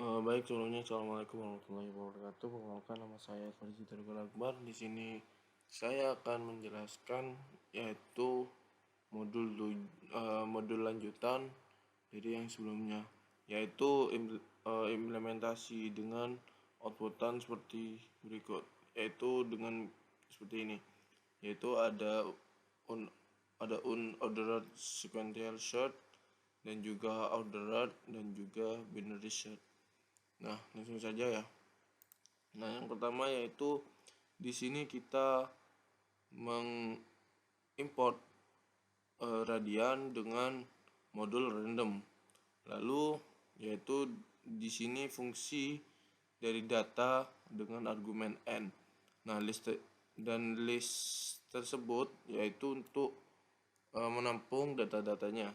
Baik, sebelumnya assalamualaikum warahmatullahi wabarakatuh. Perkenalkan, nama saya Farzi Darul Akbar. Di sini saya akan menjelaskan yaitu modul lanjutan dari yang sebelumnya, yaitu implementasi dengan outputan seperti berikut, yaitu dengan seperti ini, yaitu ada unordered sequential sort dan juga ordered dan juga binary search. Nah, langsung saja ya. Nah, yang pertama yaitu di sini kita mengimport radian dengan modul random. Lalu yaitu di sini fungsi dari data dengan argumen n. Nah, list tersebut yaitu untuk menampung data-datanya.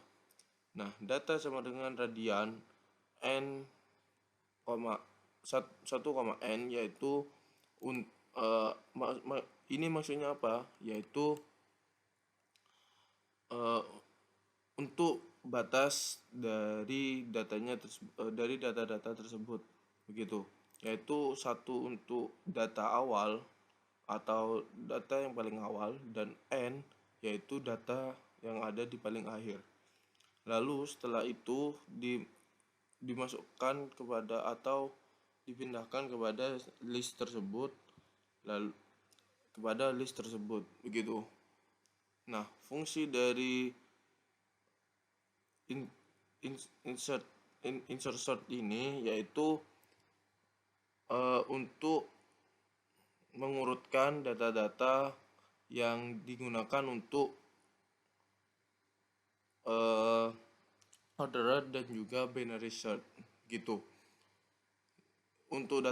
Nah, data sama dengan radian n, 1,n yaitu ini maksudnya apa? Yaitu untuk batas dari dari data-data tersebut, begitu. Yaitu satu untuk data awal atau data yang paling awal, dan n yaitu data yang ada di paling akhir. Lalu setelah itu dimasukkan kepada atau dipindahkan kepada list tersebut, begitu. Nah, fungsi dari insert sort ini yaitu untuk mengurutkan data-data yang digunakan untuk ordered dan juga binary search, gitu. Untuk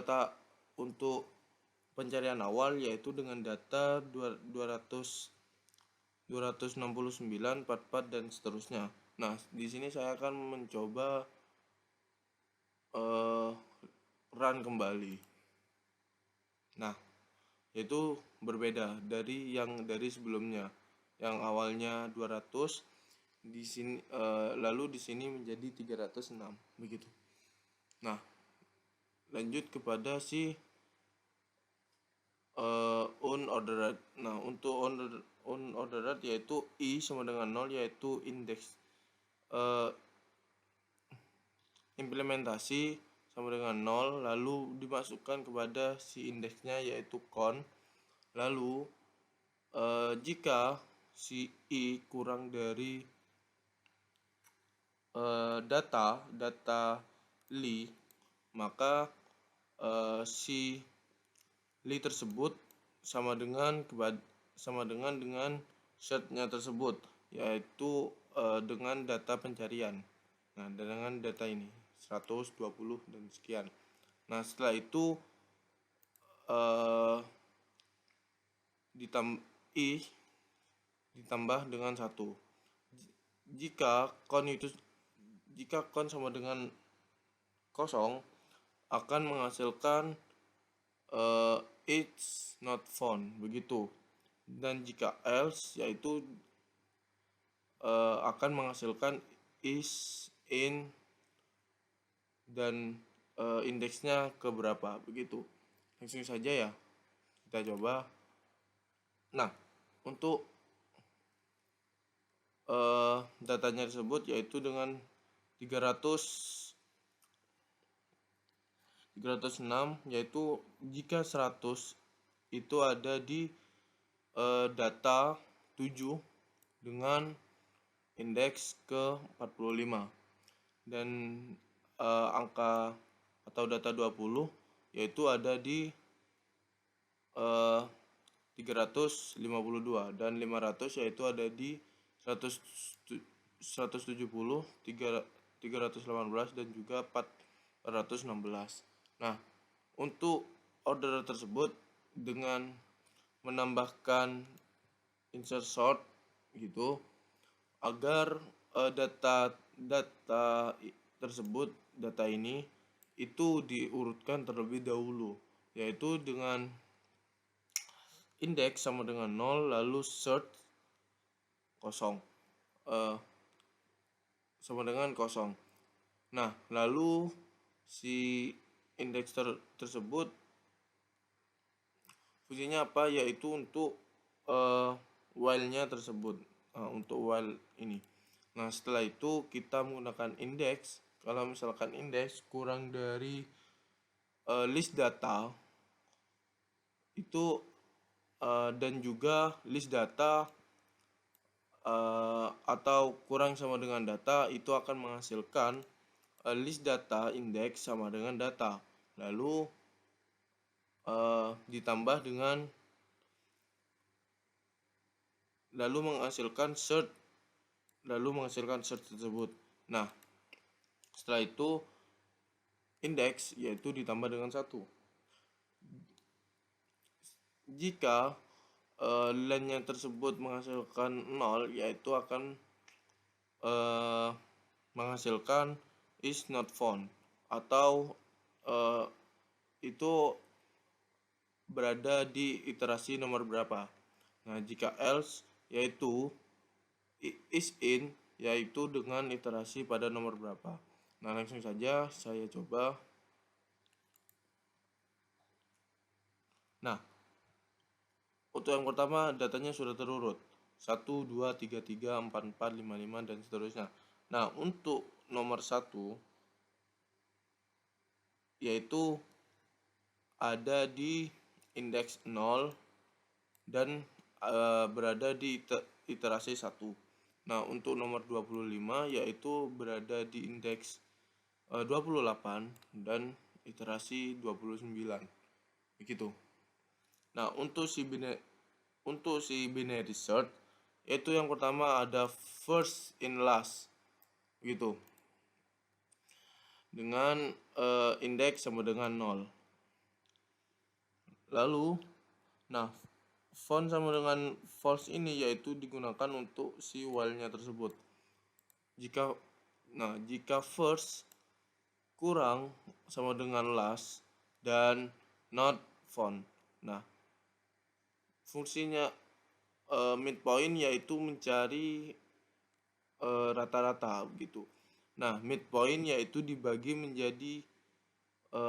pencarian awal yaitu dengan data 269, 44 dan seterusnya. Nah, di sini saya akan mencoba run kembali. Nah, yaitu berbeda dari sebelumnya. Yang awalnya 200 di sini lalu di sini menjadi 306, begitu. Nah, lanjut kepada si unordered. Nah, untuk unordered yaitu i sama dengan 0, yaitu indeks implementasi sama dengan 0, lalu dimasukkan kepada si indeksnya yaitu con. Lalu jika si i kurang dari data li, maka si li tersebut sama dengan setnya tersebut, yaitu dengan data pencarian. Nah, dengan data ini 120 dan sekian. Nah, setelah itu ditambah dengan 1. Jika kon sama dengan 0, akan menghasilkan it's not found, begitu. Dan jika else, yaitu akan menghasilkan is in dan indeksnya ke berapa, begitu. Langsung saja ya, kita coba. Nah, untuk datanya tersebut yaitu dengan 306, yaitu jika 100 itu ada di data 7 dengan indeks ke 45, dan angka atau data 20 yaitu ada di 352, dan 500 yaitu ada di 170, 318 dan juga 416. Nah, untuk order tersebut dengan menambahkan insert sort gitu, agar data tersebut, data ini itu diurutkan terlebih dahulu, yaitu dengan indeks sama dengan 0, lalu sort 0 sama dengan 0. Nah, lalu si indeks tersebut fungsinya apa, yaitu untuk while-nya tersebut, untuk while ini. Nah, setelah itu kita menggunakan indeks. Kalau misalkan indeks kurang dari list data itu, dan juga list data atau kurang sama dengan data, itu akan menghasilkan list data indeks sama dengan data, lalu ditambah dengan lalu menghasilkan search tersebut. Nah, setelah itu indeks yaitu ditambah dengan 1. Jika line-nya tersebut menghasilkan 0, yaitu akan menghasilkan is not found, atau itu berada di iterasi nomor berapa. Nah, jika else yaitu is in, yaitu dengan iterasi pada nomor berapa. Nah, langsung saja saya coba. Nah, untuk yang pertama datanya sudah terurut 1, 2, 3, 3, 4, 4, 5, 5 dan seterusnya. Nah, untuk nomor 1 yaitu ada di indeks 0 dan berada di iterasi 1. Nah, untuk nomor 25 yaitu berada di indeks 28 dan iterasi 29. Begitu. Nah, untuk si binary search yaitu yang pertama ada first in last gitu. Dengan indeks sama dengan 0. Lalu, nah, found sama dengan false ini yaitu digunakan untuk si while-nya tersebut. Jika first kurang sama dengan last dan not found. Nah, fungsinya midpoint yaitu mencari rata-rata begitu. Nah, midpoint yaitu dibagi menjadi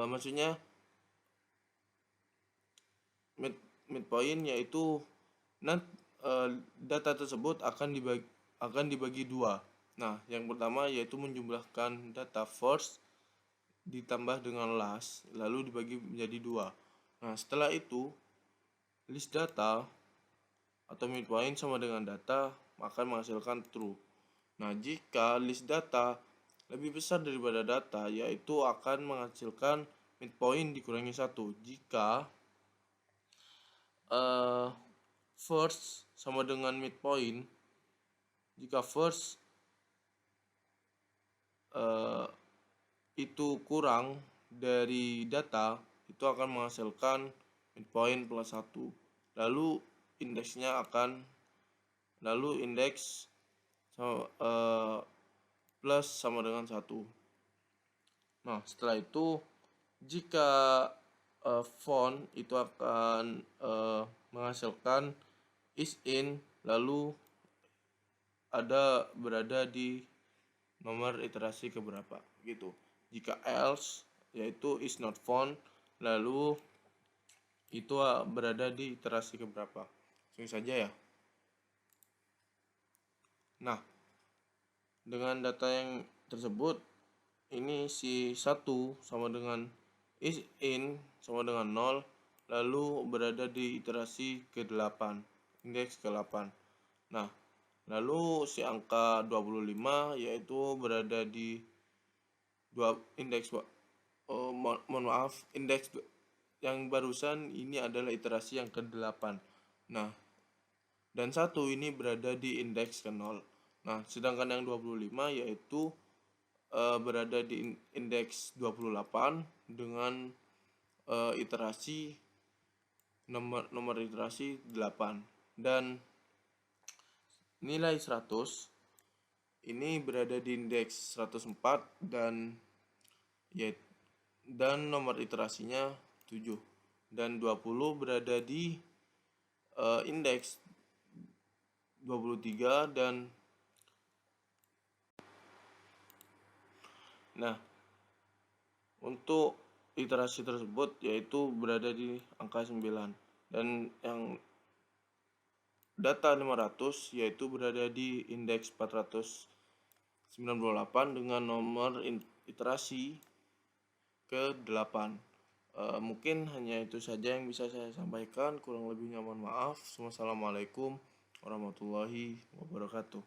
maksudnya midpoint yaitu data tersebut akan dibagi dua. Nah, yang pertama yaitu menjumlahkan data first ditambah dengan last lalu dibagi menjadi dua. Nah, setelah itu list data atau midpoint sama dengan data akan menghasilkan true. Nah, jika list data lebih besar daripada data, yaitu akan menghasilkan midpoint dikurangi 1. Jika first sama dengan midpoint, jika first itu kurang dari data, itu akan menghasilkan midpoint plus 1. Lalu indeks plus sama dengan 1. Nah, setelah itu jika found itu akan menghasilkan is in, lalu berada di nomor iterasi keberapa gitu. Jika else yaitu is not found, lalu itu berada di iterasi keberapa. Langsung saja ya. Nah, dengan data yang tersebut, ini si 1 sama dengan is in sama dengan 0, lalu berada di iterasi ke-8, indeks ke-8. Nah, lalu si angka 25 yaitu berada di indeks indeks yang barusan ini adalah iterasi yang ke-8. Nah, dan 1 ini berada di indeks ke-0. Nah, sedangkan yang 25 yaitu berada di indeks 28 dengan iterasi nomor iterasi 8, dan nilai 100 ini berada di indeks 104 dan nomor iterasinya 7, dan 20 berada di indeks 23 dan nah, Untuk iterasi tersebut yaitu berada di angka 9, dan yang data 500 yaitu berada di indeks 498 dengan nomor iterasi ke-8. Mungkin hanya itu saja yang bisa saya sampaikan, kurang lebihnya mohon maaf. Wassalamualaikum warahmatullahi wabarakatuh.